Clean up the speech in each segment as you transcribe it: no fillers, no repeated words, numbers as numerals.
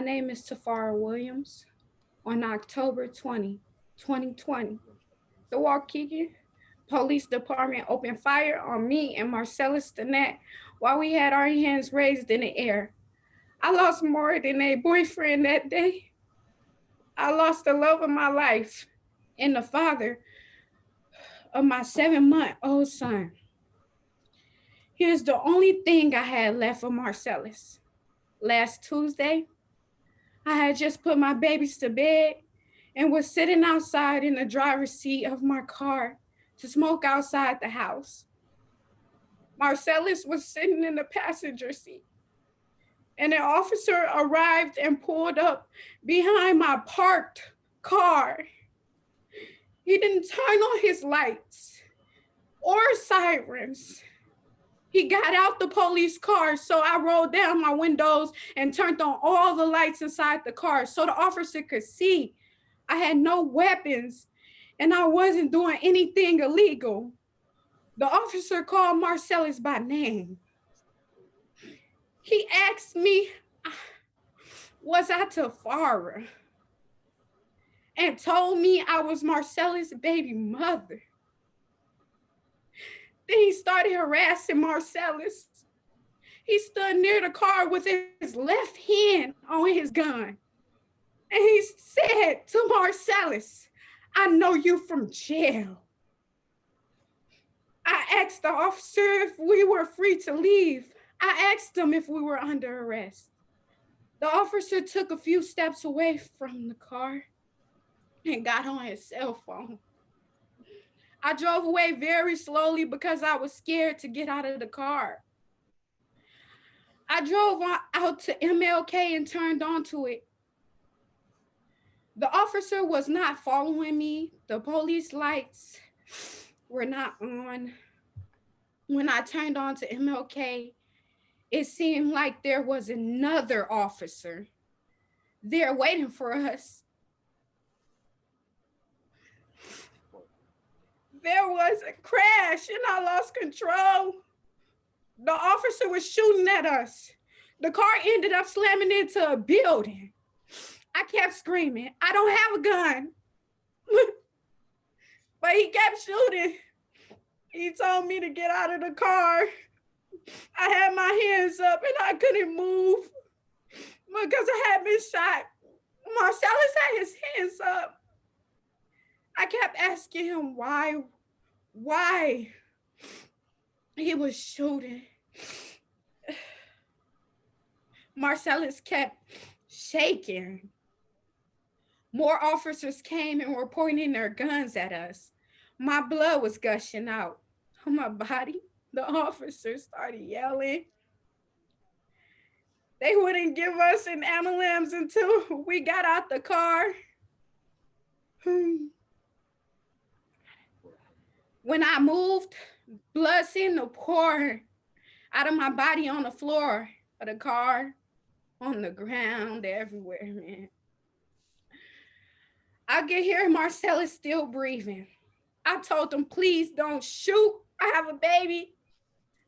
name is Tafara Williams. On October 2020, the Waukegan Police Department opened fire on me and Marcellus Danette while we had our hands raised in the air. I lost more than a boyfriend that day. I lost the love of my life and the father of my 7-month-old son. Here's the only thing I had left of Marcellus. Last Tuesday, I had just put my babies to bed and was sitting outside in the driver's seat of my car to smoke outside the house. Marcellus was sitting in the passenger seat, and an officer arrived and pulled up behind my parked car. He didn't turn on his lights or sirens. He got out the police car, so I rolled down my windows and turned on all the lights inside the car so the officer could see I had no weapons and I wasn't doing anything illegal. The officer called Marcellus by name. He asked me, was I Tafara? And told me I was Marcellus' baby mother. Then he started harassing Marcellus. He stood near the car with his left hand on his gun. And he said to Marcellus, I know you from jail. I asked the officer if we were free to leave. I asked him if we were under arrest. The officer took a few steps away from the car and got on his cell phone. I drove away very slowly because I was scared to get out of the car. I drove out to MLK and turned onto it. The officer was not following me. The police lights were not on. When I turned on to MLK, it seemed like there was another officer there waiting for us. There was a crash and I lost control. The officer was shooting at us. The car ended up slamming into a building. I kept screaming, I don't have a gun. But he kept shooting. He told me to get out of the car. I had my hands up and I couldn't move because I had been shot. Marcellus had his hands up. I kept asking him why he was shooting. Marcellus kept shaking. More officers came and were pointing their guns at us. My blood was gushing out on my body. The officers started yelling. They wouldn't give us an ambulance until we got out the car. When I moved, blood seemed to pour out of my body on the floor of the car, on the ground, everywhere, man. I could hear Marcellus still breathing. I told him, please don't shoot. I have a baby.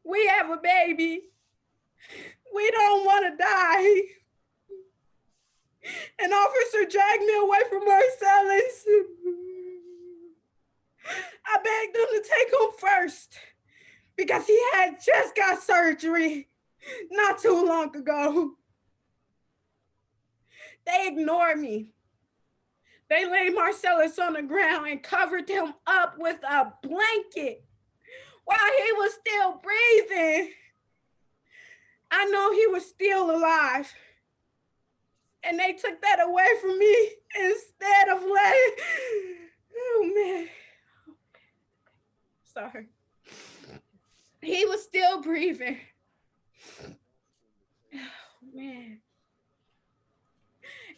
We have a baby. We don't want to die. An officer dragged me away from Marcellus. I begged him to take him first because he had just got surgery not too long ago. They ignored me. They laid Marcellus on the ground and covered him up with a blanket while he was still breathing. I know he was still alive. And they took that away from me instead of letting, oh man. Sorry. He was still breathing. Oh man.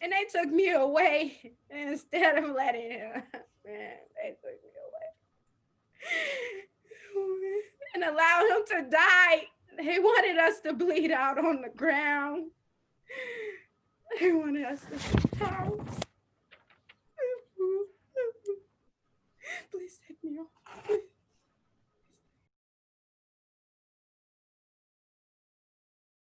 And they took me away instead of letting him. Man, they took me away. And allowed him to die. They wanted us to bleed out on the ground. They wanted us to